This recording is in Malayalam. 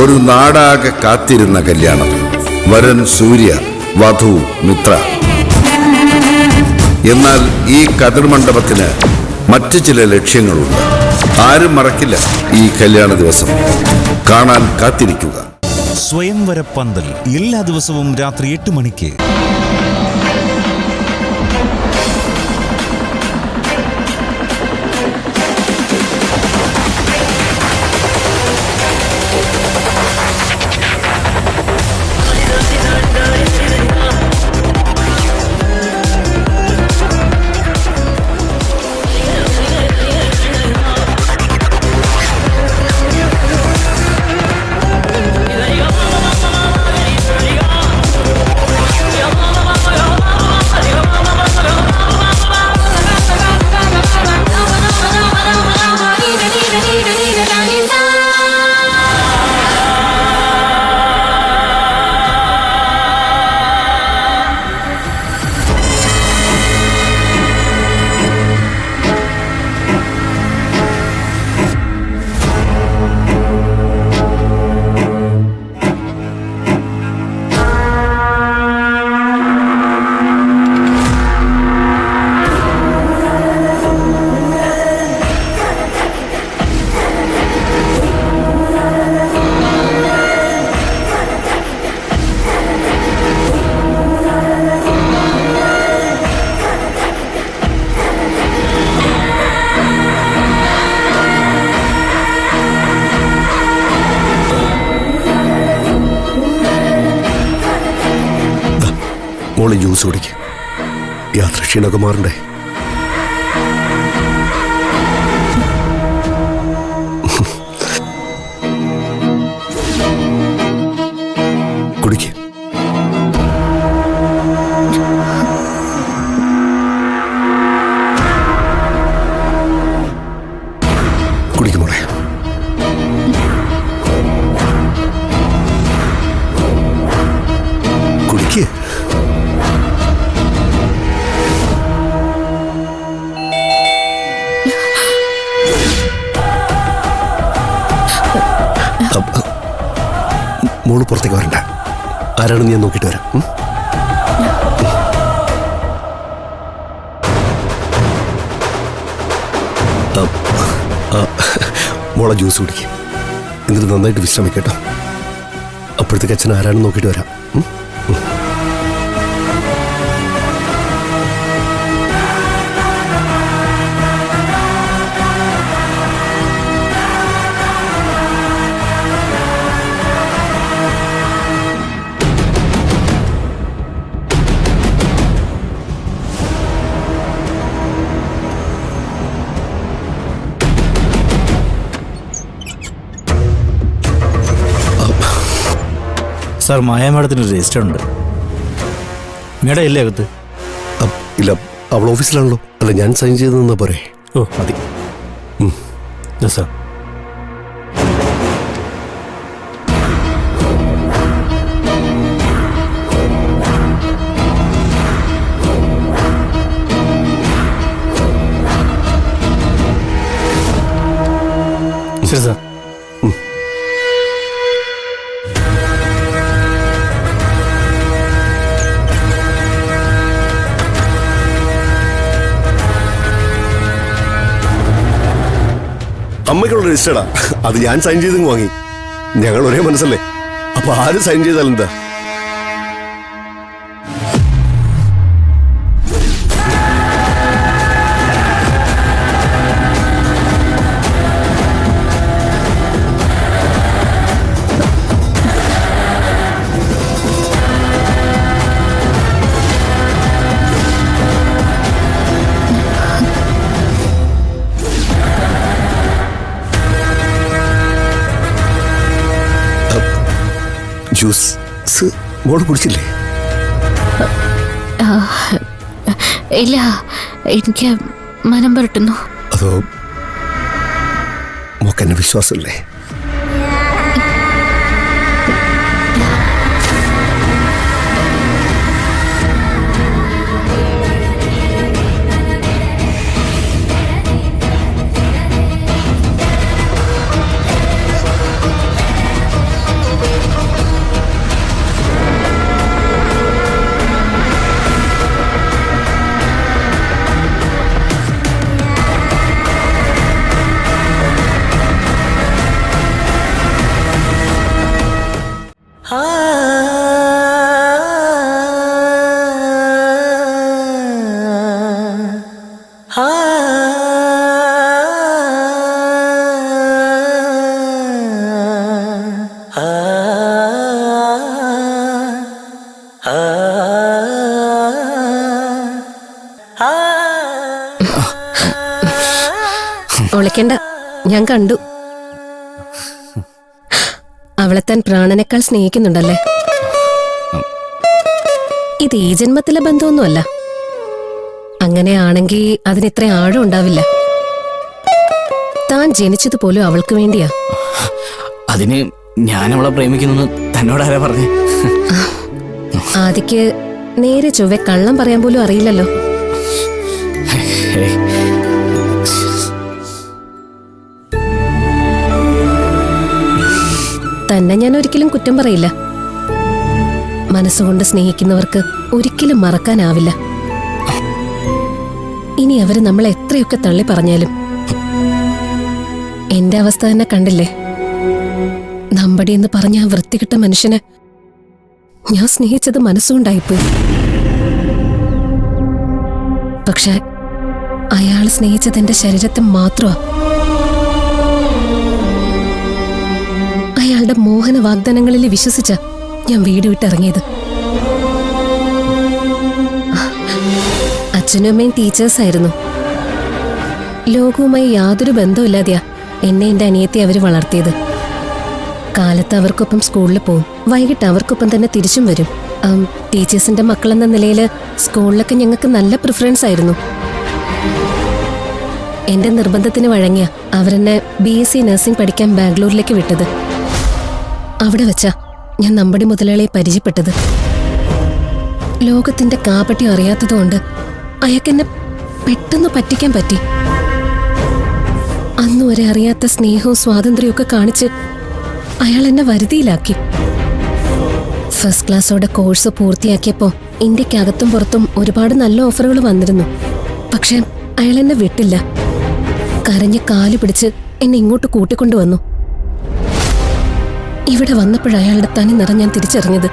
ഒരു നാടാകെ കാത്തിരുന്ന കല്യാണം. വരൻ സൂര്യ, വധു മിത്ര. എന്നാൽ ഈ കതിർമണ്ഡപത്തിന് മറ്റു ചില ലക്ഷ്യങ്ങളുണ്ട്. ആരും മറക്കില്ല ഈ കല്യാണ ദിവസം. കാണാൻ കാത്തിരിക്കുക. സ്വയംവര പന്തൽ എല്ലാ ദിവസവും രാത്രി 8 മണിക്ക്. മോള് ജ്യൂസ് കുടിക്ക്. യാത്ര ക്ഷീണമൊക്കെ മാറണ്ടേ? കുടിക്ക്. കുടിക്ക് മോളെ. കുടിക്ക്. മോള് പുറത്തേക്ക് വരണ്ട. ആരാണെന്ന് ഞാൻ നോക്കിയിട്ട് വരാം. മോളെ ജ്യൂസ് കുടിക്കും. എന്നിട്ട് നന്നായിട്ട് വിശ്രമിക്കട്ടോ. അപ്പോഴത്തേക്ക് അച്ഛൻ ആരാണെന്ന് നോക്കിയിട്ട് വരാം. സാർ, മായ മാഡത്തിന് രജിസ്റ്റർ ഉണ്ട്. മേഡം ഇല്ലേ അകത്ത്? ഇല്ല, അവൾ ഓഫീസിലാണല്ലോ. അല്ല, ഞാൻ സൈൻ ചെയ്ത് നിന്നാ പോരെ? ഓ മതി. സാർ, ശരി സാർ. അമ്മയ്ക്കുള്ള രജിസ്റ്റർഡാ. അത് ഞാൻ സൈൻ ചെയ്ത് വാങ്ങി. ഞങ്ങൾ ഒരേ മനസ്സല്ലേ? അപ്പൊ ആര് സൈൻ ചെയ്താലെന്താ? ജ്യൂസ് മോള് കുടിച്ചില്ലേ? ഇല്ല, എനിക്ക് മനം പുരട്ടുന്നു. അതോ മോക്കെന്നെ വിശ്വാസമില്ലേ? വിളിക്കണ്ട, ഞാൻ കണ്ടു. അവളെ താൻ പ്രാണനേക്കാൾ സ്നേഹിക്കുന്നുണ്ടല്ലേ? ഇത് ഈ ജന്മത്തിലെ ബന്ധമൊന്നുമല്ല. അങ്ങനെയാണെങ്കിൽ അതിനിത്ര ആഴം ഉണ്ടാവില്ല. താൻ ജനിച്ചതുപോലും അവൾക്ക് വേണ്ടിയാ. അതിന് ഞാൻ അവളെ പ്രേമിക്കുന്നു തന്നോടാരാ പറഞ്ഞേ? ആദിക്ക് നേരെ ചൊവ്വെ കള്ളം പറയാൻ പോലും അറിയില്ലല്ലോ. തന്നെ ഞാൻ ഒരിക്കലും കുറ്റം പറയില്ല. മനസ്സുകൊണ്ട് സ്നേഹിക്കുന്നവർക്ക് ഒരിക്കലും മറക്കാനാവില്ല. ഇനി അവര് നമ്മളെ എത്രയൊക്കെ തള്ളി പറഞ്ഞാലും എന്റെ അവസ്ഥ തന്നെ കണ്ടില്ലേ? നമ്പടി എന്ന് പറഞ്ഞ ആ വൃത്തികെട്ട മനുഷ്യന് ഞാൻ സ്നേഹിച്ചത് മനസ്സുകൊണ്ടായിപ്പോയി. പക്ഷെ അയാൾ സ്നേഹിച്ചത് എന്റെ ശരീരത്തെ മാത്രമാ. അയാളുടെ മോഹന വാഗ്ദാനങ്ങളിൽ വിശ്വസിച്ച ഞാൻ വീട് വിട്ടിറങ്ങിയത്. അച്ഛനും അമ്മയും ടീച്ചേഴ്സായിരുന്നു. ലോകവുമായി യാതൊരു ബന്ധമില്ലാതെയാ എന്നെ എന്റെ അനിയത്തെ അവര് വളർത്തിയത്. കാലത്ത് അവർക്കൊപ്പം സ്കൂളിൽ പോവും, വൈകിട്ട് അവർക്കൊപ്പം തന്നെ തിരിച്ചും വരും. ടീച്ചേഴ്സിന്റെ മക്കളെന്ന നിലയിൽ സ്കൂളിലൊക്കെ ഞങ്ങൾക്ക് നല്ല പ്രിഫറൻസ് ആയിരുന്നു. എന്റെ നിർബന്ധത്തിന് വഴങ്ങിയ അവരെന്നെ BSc നഴ്സിംഗ് പഠിക്കാൻ ബാംഗ്ലൂരിലേക്ക് വിട്ടത്. അവിടെ വെച്ചാ ഞാൻ നമ്പടി മുതലാളിയെ പരിചയപ്പെട്ടത്. ലോകത്തിന്റെ കാപട്യം അറിയാത്തതുകൊണ്ട് അയാൾക്കെന്നെ പെട്ടെന്ന് പറ്റിക്കാൻ പറ്റി. അന്നുവരെ അറിയാത്ത സ്നേഹവും സ്വാതന്ത്ര്യവും ഒക്കെ കാണിച്ച് അയാൾ എന്നെ വരുതിയിലാക്കി. ഫസ്റ്റ് ക്ലാസ്സോടെ കോഴ്സ് പൂർത്തിയാക്കിയപ്പോൾ ഇന്ത്യക്കകത്തും പുറത്തും ഒരുപാട് നല്ല ഓഫറുകൾ വന്നിരുന്നു. പക്ഷെ അയാൾ എന്നെ വിട്ടില്ല. കരഞ്ഞ് കാല് പിടിച്ച് എന്നെ ഇങ്ങോട്ട് കൂട്ടിക്കൊണ്ടുവന്നു. ഇവിടെ വന്നപ്പോഴയാളുടെ തനി നിറം ഞാൻ തിരിച്ചറിഞ്ഞത്.